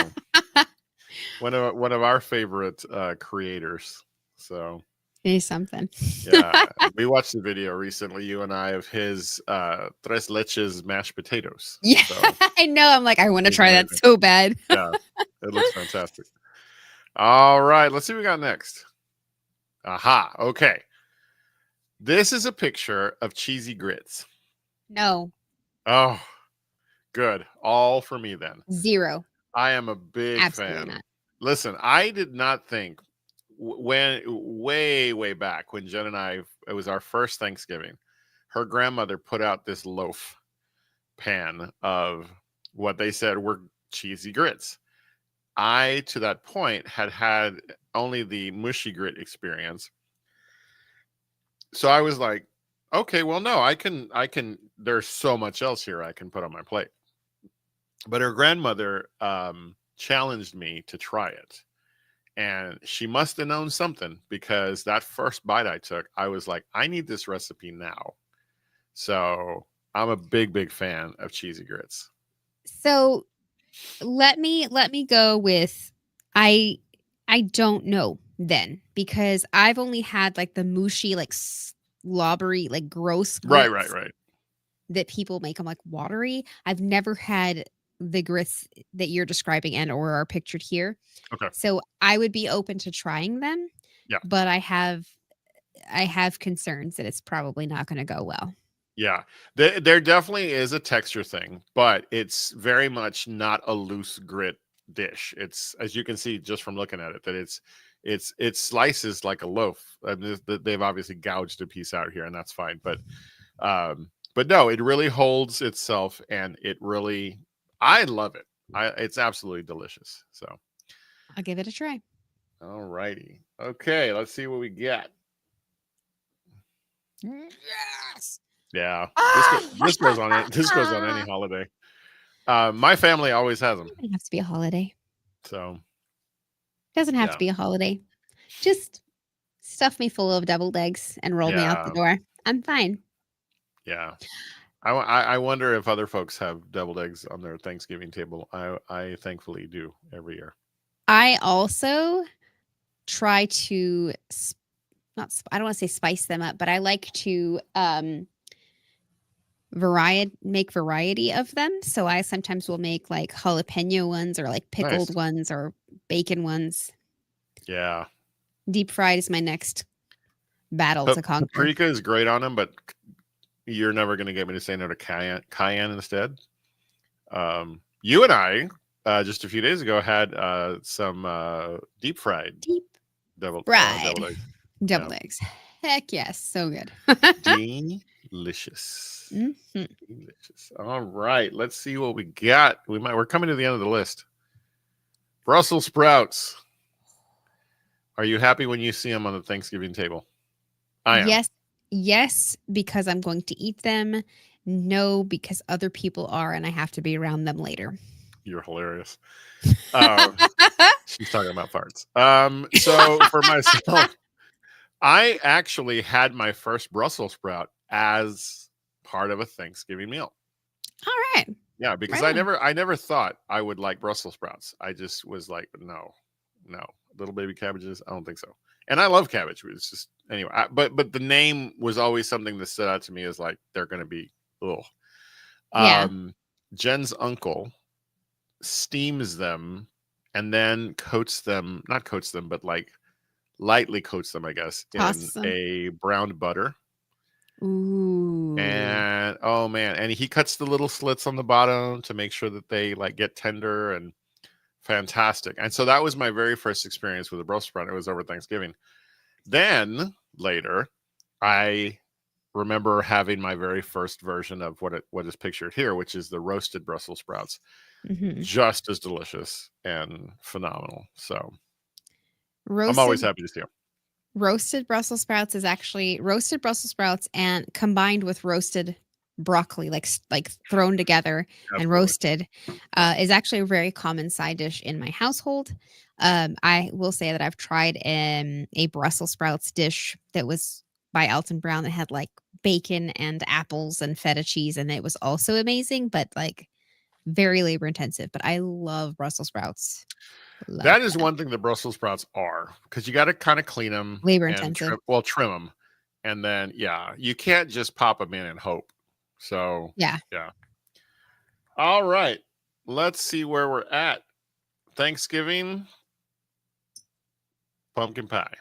one of our favorite creators. So he's something. Yeah. We watched the video recently, you and I, of his tres leches mashed potatoes. Yeah. So, I know. I'm like, I want to try that so bad. Yeah. It looks fantastic. All right. Let's see what we got next. Aha. Okay. This is a picture of cheesy grits. No. Oh, good. All for me then. 0. I am a big Absolutely fan. Not. Listen, I did not think when way back when Jen and I, it was our first Thanksgiving, her grandmother put out this loaf pan of what they said were cheesy grits. I, to that point, had only the mushy grit experience. So I was like, okay, well, no, I can, there's so much else here I can put on my plate. But her grandmother challenged me to try it. And she must have known something, because that first bite I took, I was like, I need this recipe now. So I'm a big fan of cheesy grits. So let me go with, I don't know then, because I've only had like the mushy, like slobbery, like gross grits right that people make them like watery. I've never had the grits that you're describing and or are pictured here. Okay. So I would be open to trying them. Yeah. But I have concerns that it's probably not going to go well. Yeah. There definitely is a texture thing, but it's very much not a loose grit dish. It's, as you can see just from looking at it, that it slices like a loaf. They've obviously gouged a piece out here, and that's fine. But no, it really holds itself, and I love it. It's absolutely delicious. So I'll give it a try. All righty. Okay, let's see what we get. Yes. Yeah. This goes on it. This goes on any holiday. My family always has them. It doesn't have to be a holiday. So it doesn't have to be a holiday. Just stuff me full of deviled eggs and roll me out the door. I'm fine. Yeah. I wonder if other folks have deviled eggs on their Thanksgiving table. I thankfully do every year. I also try to I don't want to say spice them up, but I like to make variety of them. So I sometimes will make like jalapeno ones, or like pickled ones, or bacon ones. Yeah. Deep fried is my next battle to conquer. Paprika is great on them, but you're never going to get me to say no to cayenne instead. You and I just a few days ago had some deep fried deviled eggs. Heck yes, so good. Delicious. Mm-hmm. Delicious. All right, let's see what we got. We're coming to the end of the list. Brussels sprouts. Are you happy when you see them on the Thanksgiving table? I am. Yes, because I'm going to eat them. No, because other people are, and I have to be around them later. You're hilarious. She's talking about farts. So for myself, I actually had my first Brussels sprout as part of a Thanksgiving meal. All right. Yeah, because I never thought I would like Brussels sprouts. I just was like, no, little baby cabbages. I don't think so. And I love cabbage. It's just anyway. But the name was always something that stood out to me as like they're going to be ugh. Yeah. Jen's uncle steams them and then not coats them, but like lightly coats them, I guess, in a browned butter. Ooh. And oh man, and he cuts the little slits on the bottom to make sure that they like get tender and fantastic. And so that was my very first experience with a Brussels sprout. It was over Thanksgiving. Then later, I remember having my very first version of what is pictured here, which is the roasted Brussels sprouts. Just as delicious and phenomenal. So I'm always happy to see them. Roasted Brussels sprouts is actually roasted Brussels sprouts and combined with roasted broccoli, like thrown together. Absolutely. And roasted is actually a very common side dish in my household. I will say that I've tried a Brussels sprouts dish that was by Alton Brown that had like bacon and apples and feta cheese, and it was also amazing, but like very labor intensive. But I love Brussels sprouts. That is one thing that Brussels sprouts are, because you got to kind of clean them, labor intensive. Trim them, and then you can't just pop them in and hope. So yeah. All right, let's see where we're at. Thanksgiving pumpkin pie.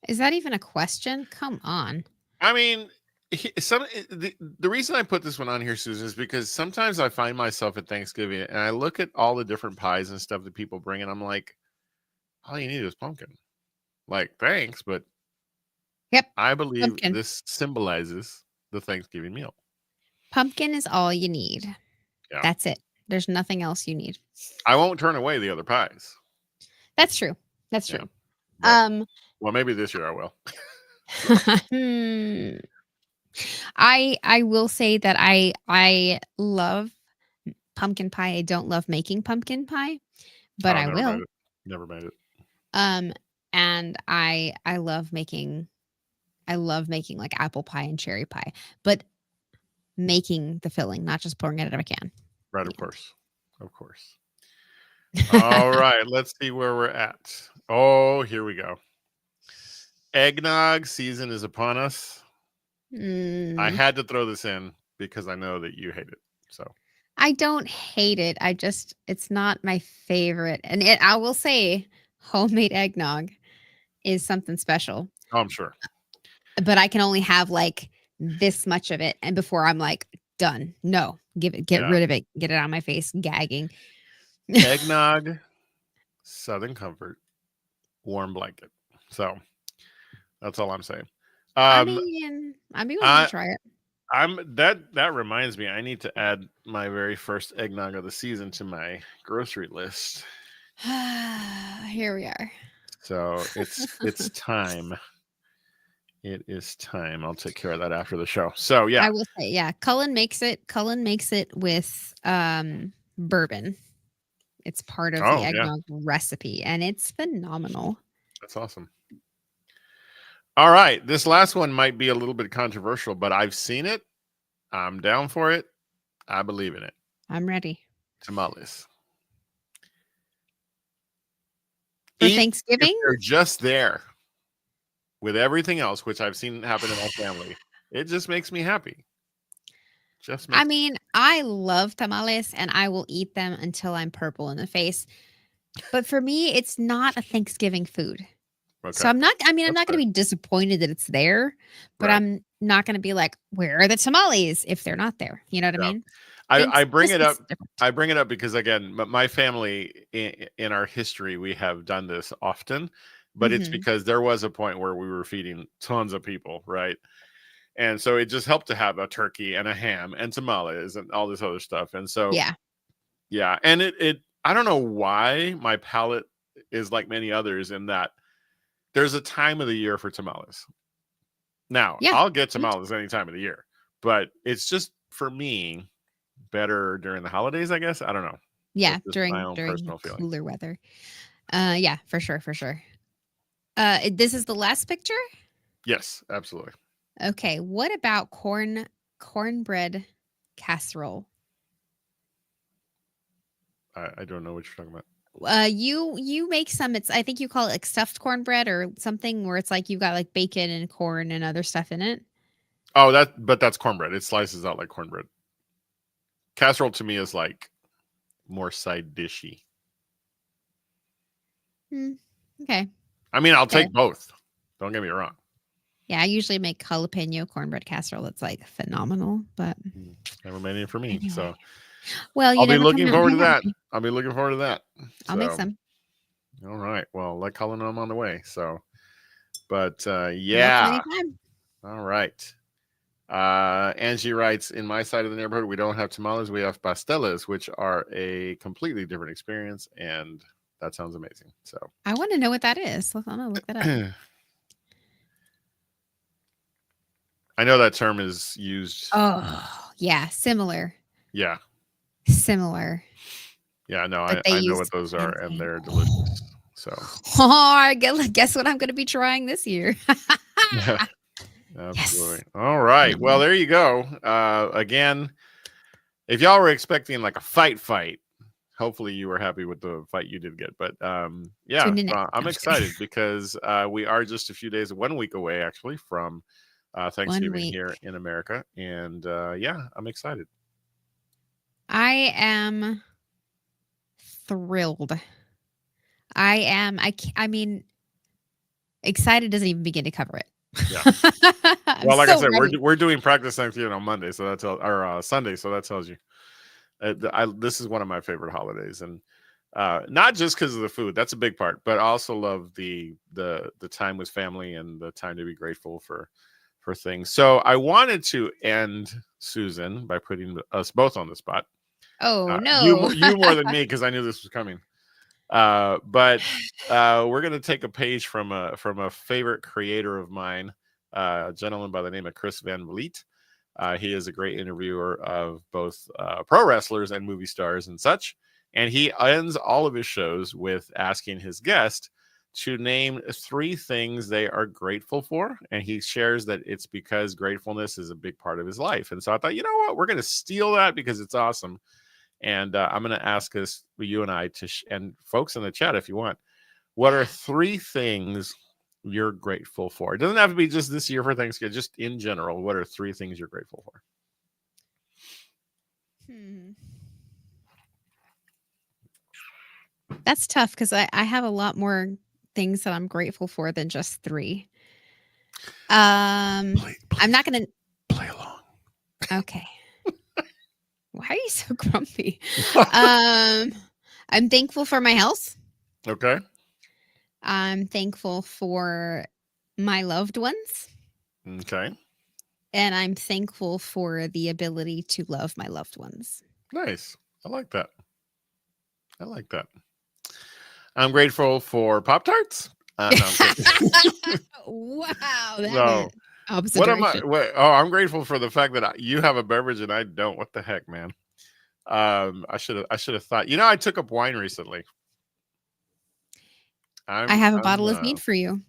Is that even a question? Come on. I mean, the reason I put this one on here, Susan, is because sometimes I find myself at Thanksgiving and I look at all the different pies and stuff that people bring, and I'm like, all you need is pumpkin. Like, thanks, but yep, I believe pumpkin. This symbolizes the Thanksgiving meal. Pumpkin is all you need. Yeah. That's it. There's nothing else you need. I won't turn away the other pies. That's true. That's true. Yeah. Well, maybe this year I will. I will say that I love pumpkin pie. I don't love making pumpkin pie, but I will. Never made it. And I love making like apple pie and cherry pie, but making the filling, not just pouring it out of a can. Right, of course. All right, let's see where we're at. Oh, here we go. Eggnog season is upon us. I had to throw this in because I know that you hate it. So I don't hate it. It's not my favorite. And I will say homemade eggnog is something special. Oh, I'm sure. But I can only have like this much of it, and before I'm like done. No, get rid of it. Get it out of my face, gagging. Eggnog, Southern Comfort, warm blanket. So that's all I'm saying. I'd be willing to try it. That reminds me, I need to add my very first eggnog of the season to my grocery list. Here we are. So it's time. It is time. I'll take care of that after the show. So yeah, I will say, yeah. Cullen makes it with bourbon. It's part of the eggnog recipe, and it's phenomenal. That's awesome. All right, this last one might be a little bit controversial, but I've seen it. I'm down for it. I believe in it. I'm ready. Tamales. For Thanksgiving? They're just there with everything else, which I've seen happen in my family. It just makes me happy. I love tamales, and I will eat them until I'm purple in the face. But for me, it's not a Thanksgiving food. Okay. So I'm not going to be disappointed that it's there, but right. I'm not going to be like, where are the tamales if they're not there? You know what I mean? I bring it up. I bring it up because, again, my family in our history, we have done this often, but it's because there was a point where we were feeding tons of people. Right. And so it just helped to have a turkey and a ham and tamales and all this other stuff. And so, yeah. And it I don't know why my palate is like many others in that there's a time of the year for tamales. Now, I'll get tamales any time of the year, but it's just, for me, better during the holidays, I guess. I don't know. Yeah, during cooler weather. Yeah, for sure. This is the last picture? Yes, absolutely. Okay, what about cornbread casserole? I don't know what you're talking about. You make some. I think you call it like stuffed cornbread or something, where it's like you've got like bacon and corn and other stuff in it. Oh, but that's cornbread. It slices out like cornbread. Casserole to me is like more side dishy. Okay. I mean, I'll take both. Don't get me wrong. Yeah, I usually make jalapeno cornbread casserole. It's like phenomenal, but never made it for me. Anyway. So Well, I'll be never looking come out forward to here that. happy. I'll be looking forward to that. I'll make some. All right. Well, let Colin know I'm on the way. So, but Welcome yeah. anytime. All right. Angie writes, in my side of the neighborhood, we don't have tamales, we have pasteles, which are a completely different experience, and that sounds amazing. So I want to know what that is. I'm gonna look that up. I know that term is used. Oh, yeah, similar. Yeah. Similar. Yeah, no, I know what those are, and they're delicious. So I guess what I'm going to be trying this year. yeah, absolutely. Yes. All right. Well, there you go. Again, if y'all were expecting like a fight, hopefully you were happy with the fight you did get. But yeah, I'm excited because we are just a few days, 1 week away actually from Thanksgiving here in America. And yeah, I'm excited. I am thrilled. I mean, excited doesn't even begin to cover it. Yeah. Well, like I said, we're doing practice Thanksgiving on Monday, so that's or Sunday, so that tells you. This is one of my favorite holidays, and not just because of the food, that's a big part, but I also love the time with family and the time to be grateful for things. So I wanted to end, Susan, by putting us both on the spot. Oh no, you more than me, because I knew this was coming. But we're gonna take a page from a favorite creator of mine, a gentleman by the name of Chris Van Vliet. He is a great interviewer of both pro wrestlers and movie stars and such. And he ends all of his shows with asking his guest to name 3 things they are grateful for. And he shares that it's because gratefulness is a big part of his life. And so I thought, you know what, we're going to steal that because it's awesome. And I'm going to ask us, you and I, and folks in the chat, if you want, what are 3 things you're grateful for? It doesn't have to be just this year for Thanksgiving, just in general. What are 3 things you're grateful for? That's tough because I have a lot more things that I'm grateful for than just 3. I'm not going to play along. Okay. Why are you so grumpy? I'm thankful for my health. Okay. I'm thankful for my loved ones. Okay. And I'm thankful for the ability to love my loved ones. Nice. I like that. I'm grateful for Pop-Tarts. No, wow. So, what am I? I'm grateful for the fact that you have a beverage and I don't. What the heck, man? I should have thought. I took up wine recently. I have a bottle of mead for you.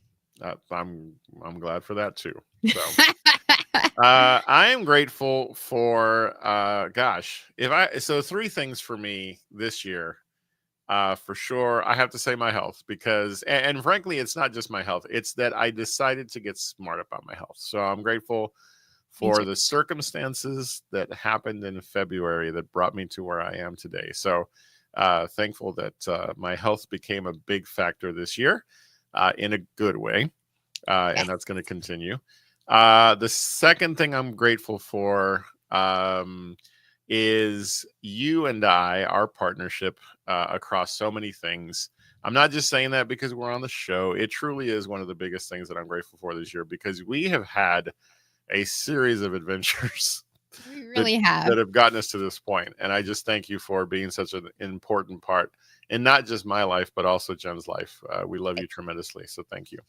I'm glad for that too. So, I am grateful for gosh, 3 things for me this year. For sure, I have to say my health, because, and frankly, it's not just my health. It's that I decided to get smart about my health. So I'm grateful for the circumstances that happened in February that brought me to where I am today. So thankful that my health became a big factor this year in a good way. And that's going to continue. The second thing I'm grateful for is you and our partnership across so many things. I'm not just saying that because we're on the show. It truly is one of the biggest things that I'm grateful for this year, because we have had a series of adventures we really that have gotten us to this point. And I just thank you for being such an important part in not just my life, but also Jen's life. We love you tremendously. So thank you.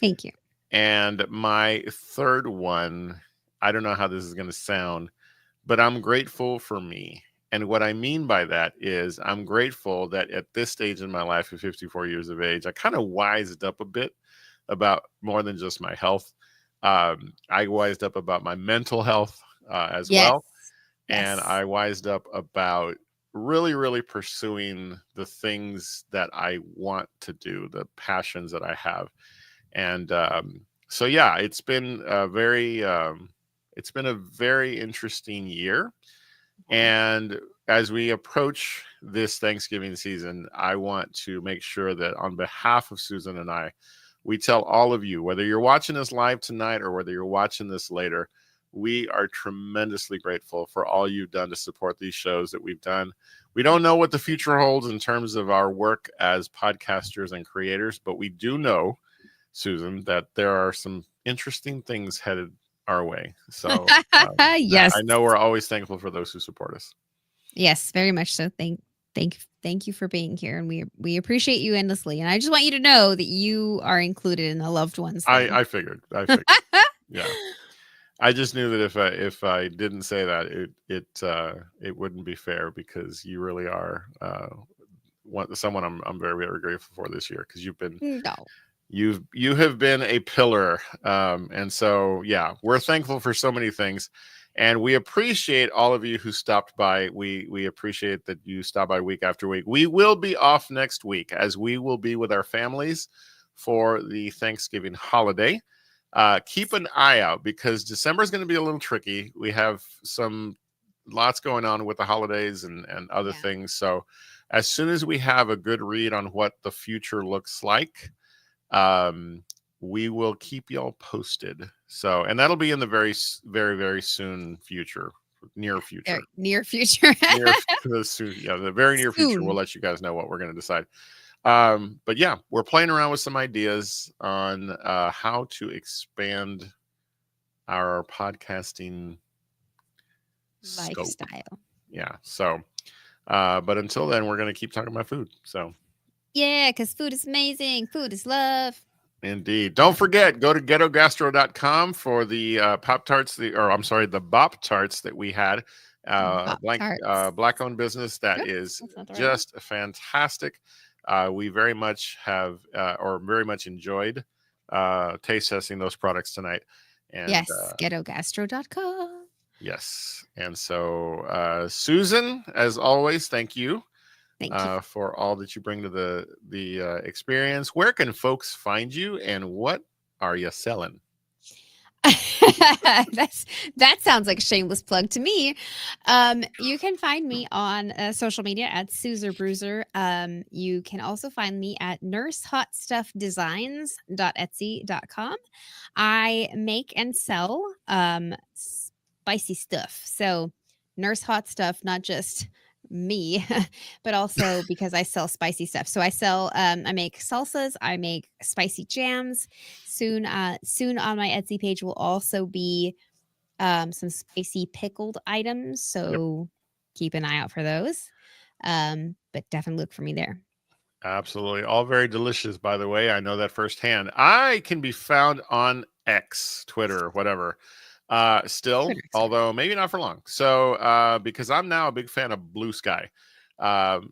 Thank you. And my third one, I don't know how this is going to sound, but I'm grateful for me. And what I mean by that is I'm grateful that at this stage in my life, at 54 years of age, I kind of wised up a bit about more than just my health. I wised up about my mental health as well. And I wised up about really, really pursuing the things that I want to do, the passions that I have. And so, yeah, it's been a very interesting year. And as we approach this Thanksgiving season, I want to make sure that on behalf of Susan and I, we tell all of you, whether you're watching this live tonight or whether you're watching this later, We are tremendously grateful for all you've done to support these shows that we've done. We don't know what the future holds in terms of our work as podcasters and creators, but we do know, Susan, that there are some interesting things headed our way. So yes, I know we're always thankful for those who support us. Yes, very much so. Thank you for being here, and we appreciate you endlessly. And I just want you to know that you are included in the loved ones. I figured. Yeah. I just knew that if I didn't say that, it wouldn't be fair, because you really are someone I'm very, very grateful for this year, because you have been a pillar, and so yeah, we're thankful for so many things, and we appreciate all of you who stopped by. We appreciate that you stop by week after week. We will be off next week, as we will be with our families for the Thanksgiving holiday. Keep an eye out, because December is going to be a little tricky. We have lots going on with the holidays and other things. So as soon as we have a good read on what the future looks like, we will keep y'all posted. So, and that'll be in the very, very, very soon future, near future. Near future. The very near future. We'll let you guys know what we're going to decide. But yeah, we're playing around with some ideas on how to expand our podcasting lifestyle. Scope. Yeah. So, but until then, we're going to keep talking about food. So yeah, because food is amazing. Food is love. Indeed. Don't forget, go to ghettogastro.com for the Pop-Tarts, the Bop Tarts that we had. Black-owned business that is just fantastic. We very much have very much enjoyed taste testing those products tonight. And yes, ghettogastro.com. Yes. And so Susan, as always, thank you. Thank you for all that you bring to the experience. Where can folks find you, and what are you selling? That sounds like a shameless plug to me. You can find me on social media at Suzer Bruiser. You can also find me at nursehotstuffdesigns.etsy.com. I make and sell spicy stuff. So Nurse Hot Stuff, not just me, but also because I sell spicy stuff. So I make salsas, I make spicy jams. Soon on my Etsy page will also be some spicy pickled items. So keep an eye out for those. But definitely look for me there. Absolutely. All very delicious, by the way. I know that firsthand. I can be found on X, Twitter, whatever. Still, although maybe not for long. So, because I'm now a big fan of Blue Sky.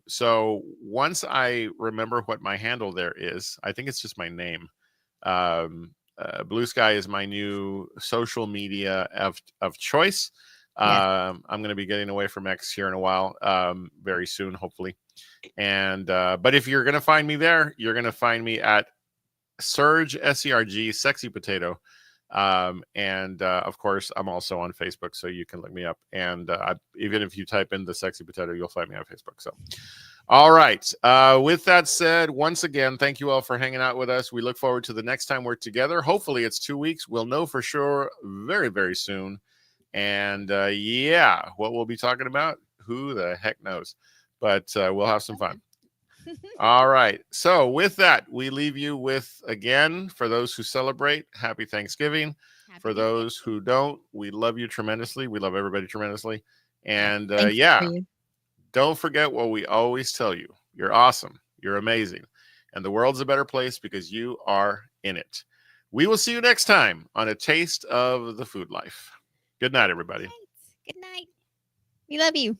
So once I remember what my handle there is, I think it's just my name. Blue Sky is my new social media of choice. I'm going to be getting away from X here in a while, very soon, hopefully. And, but if you're going to find me there, you're going to find me at Serge, SERG, Sexy Potato. And of course, I'm also on Facebook, so you can look me up. And even if you type in the Sexy Potato, you'll find me on Facebook. So, all right. With that said, once again, thank you all for hanging out with us. We look forward to the next time we're together. Hopefully, it's 2 weeks. We'll know for sure very, very soon. And what we'll be talking about, who the heck knows? But we'll have some fun. All right. So with that, we leave you with, again, for those who celebrate, happy Thanksgiving. For those who don't, we love you tremendously. We love everybody tremendously. And don't forget what we always tell you. You're awesome. You're amazing. And the world's a better place because you are in it. We will see you next time on A Taste of the Food Life. Good night, everybody. Good night. We love you.